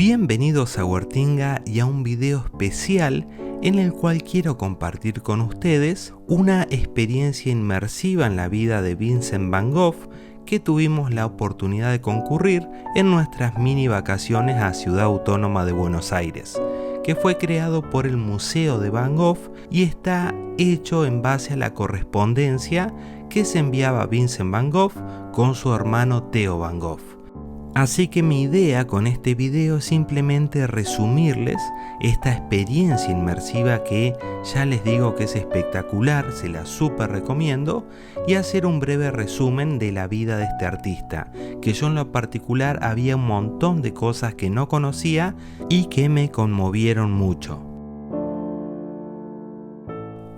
Bienvenidos a Huertinga y a un video especial en el cual quiero compartir con ustedes una experiencia inmersiva en la vida de Vincent van Gogh que tuvimos la oportunidad de concurrir en nuestras mini vacaciones a Ciudad Autónoma de Buenos Aires, que fue creado por el Museo de Van Gogh y está hecho en base a la correspondencia que se enviaba Vincent van Gogh con su hermano Theo van Gogh. Así que mi idea con este video es simplemente resumirles esta experiencia inmersiva que ya les digo que es espectacular, se la súper recomiendo, y hacer un breve resumen de la vida de este artista, que yo en lo particular había un montón de cosas que no conocía y que me conmovieron mucho.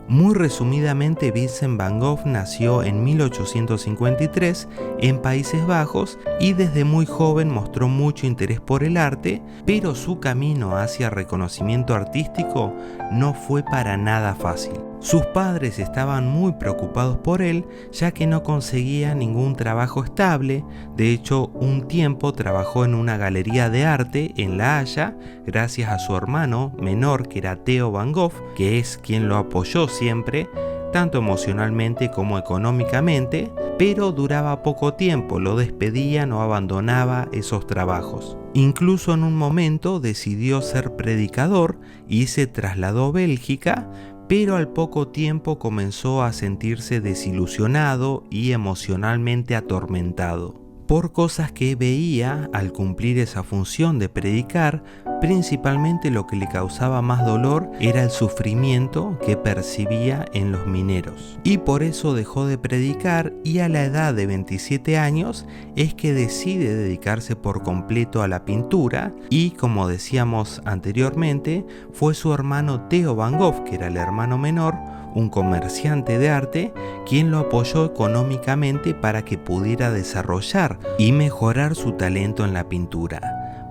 Muy resumidamente, Vincent van Gogh nació en 1853 en Países Bajos y desde muy joven mostró mucho interés por el arte, pero su camino hacia reconocimiento artístico no fue para nada fácil. Sus padres estaban muy preocupados por él, ya que no conseguía ningún trabajo estable. De hecho, un tiempo trabajó en una galería de arte en La Haya, gracias a su hermano menor, que era Theo van Gogh, que es quien lo apoyó siempre, tanto emocionalmente como económicamente, pero duraba poco tiempo, lo despedían o abandonaba esos trabajos. Incluso en un momento decidió ser predicador y se trasladó a Bélgica, pero al poco tiempo comenzó a sentirse desilusionado y emocionalmente atormentado por cosas que veía al cumplir esa función de predicar. Principalmente lo que le causaba más dolor era el sufrimiento que percibía en los mineros, y por eso dejó de predicar, y a la edad de 27 años es que decide dedicarse por completo a la pintura. Y como decíamos anteriormente, fue su hermano Theo van Gogh, que era el hermano menor, un comerciante de arte, quien lo apoyó económicamente para que pudiera desarrollar y mejorar su talento en la pintura,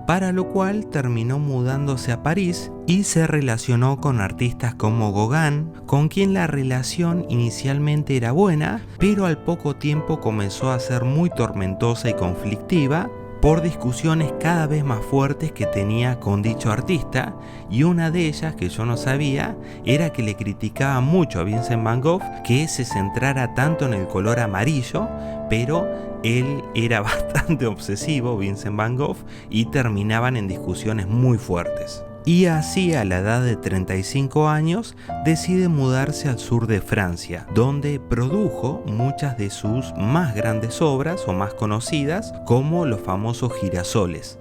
para lo cual terminó mudándose a París y se relacionó con artistas como Gauguin, con quien la relación inicialmente era buena, pero al poco tiempo comenzó a ser muy tormentosa y conflictiva por discusiones cada vez más fuertes que tenía con dicho artista, y una de ellas, que yo no sabía, era que le criticaba mucho a Vincent van Gogh que se centrara tanto en el color amarillo, pero él era bastante obsesivo, Vincent van Gogh, y terminaban en discusiones muy fuertes. Y así, a la edad de 35 años, decide mudarse al sur de Francia, donde produjo muchas de sus más grandes obras o más conocidas, como los famosos girasoles.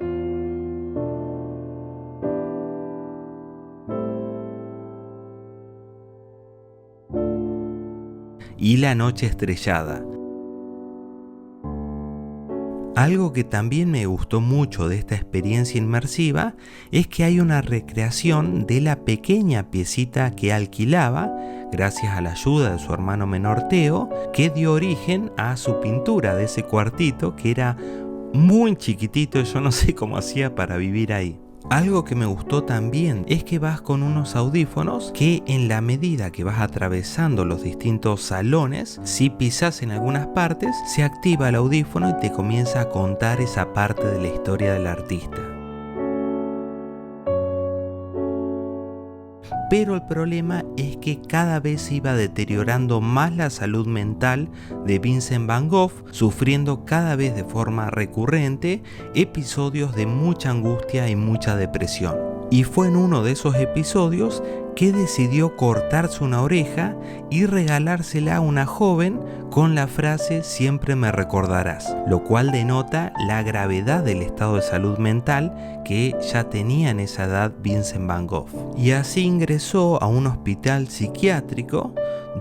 Y La noche estrellada. Algo que también me gustó mucho de esta experiencia inmersiva es que hay una recreación de la pequeña piecita que alquilaba, gracias a la ayuda de su hermano menor Theo, que dio origen a su pintura de ese cuartito que era muy chiquitito. Yo no sé cómo hacía para vivir ahí. Algo que me gustó también es que vas con unos audífonos que, en la medida que vas atravesando los distintos salones, si pisas en algunas partes, se activa el audífono y te comienza a contar esa parte de la historia del artista. Pero el problema es que cada vez se iba deteriorando más la salud mental de Vincent van Gogh, sufriendo cada vez de forma recurrente episodios de mucha angustia y mucha depresión. Y fue en uno de esos episodios que decidió cortarse una oreja y regalársela a una joven con la frase "siempre me recordarás", lo cual denota la gravedad del estado de salud mental que ya tenía en esa edad Vincent van Gogh. Y así ingresó a un hospital psiquiátrico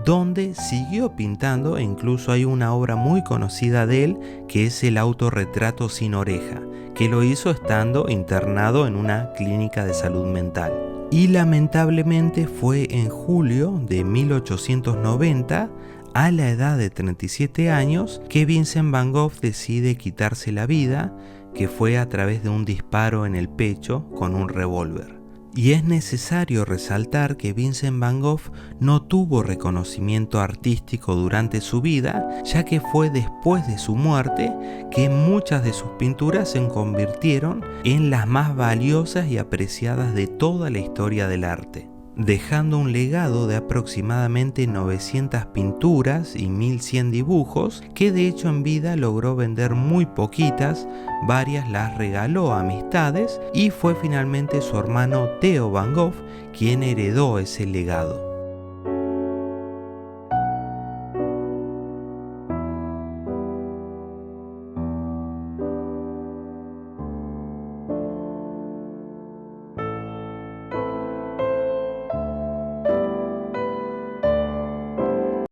donde siguió pintando, e incluso hay una obra muy conocida de él que es el autorretrato sin oreja, que lo hizo estando internado en una clínica de salud mental. Y lamentablemente fue en julio de 1890, a la edad de 37 años, que Vincent van Gogh decide quitarse la vida, que fue a través de un disparo en el pecho con un revólver. Y es necesario resaltar que Vincent Van Gogh no tuvo reconocimiento artístico durante su vida, ya que fue después de su muerte que muchas de sus pinturas se convirtieron en las más valiosas y apreciadas de toda la historia del arte, dejando un legado de aproximadamente 900 pinturas y 1100 dibujos, que de hecho en vida logró vender muy poquitas, varias las regaló a amistades y fue finalmente su hermano Theo Van Gogh quien heredó ese legado.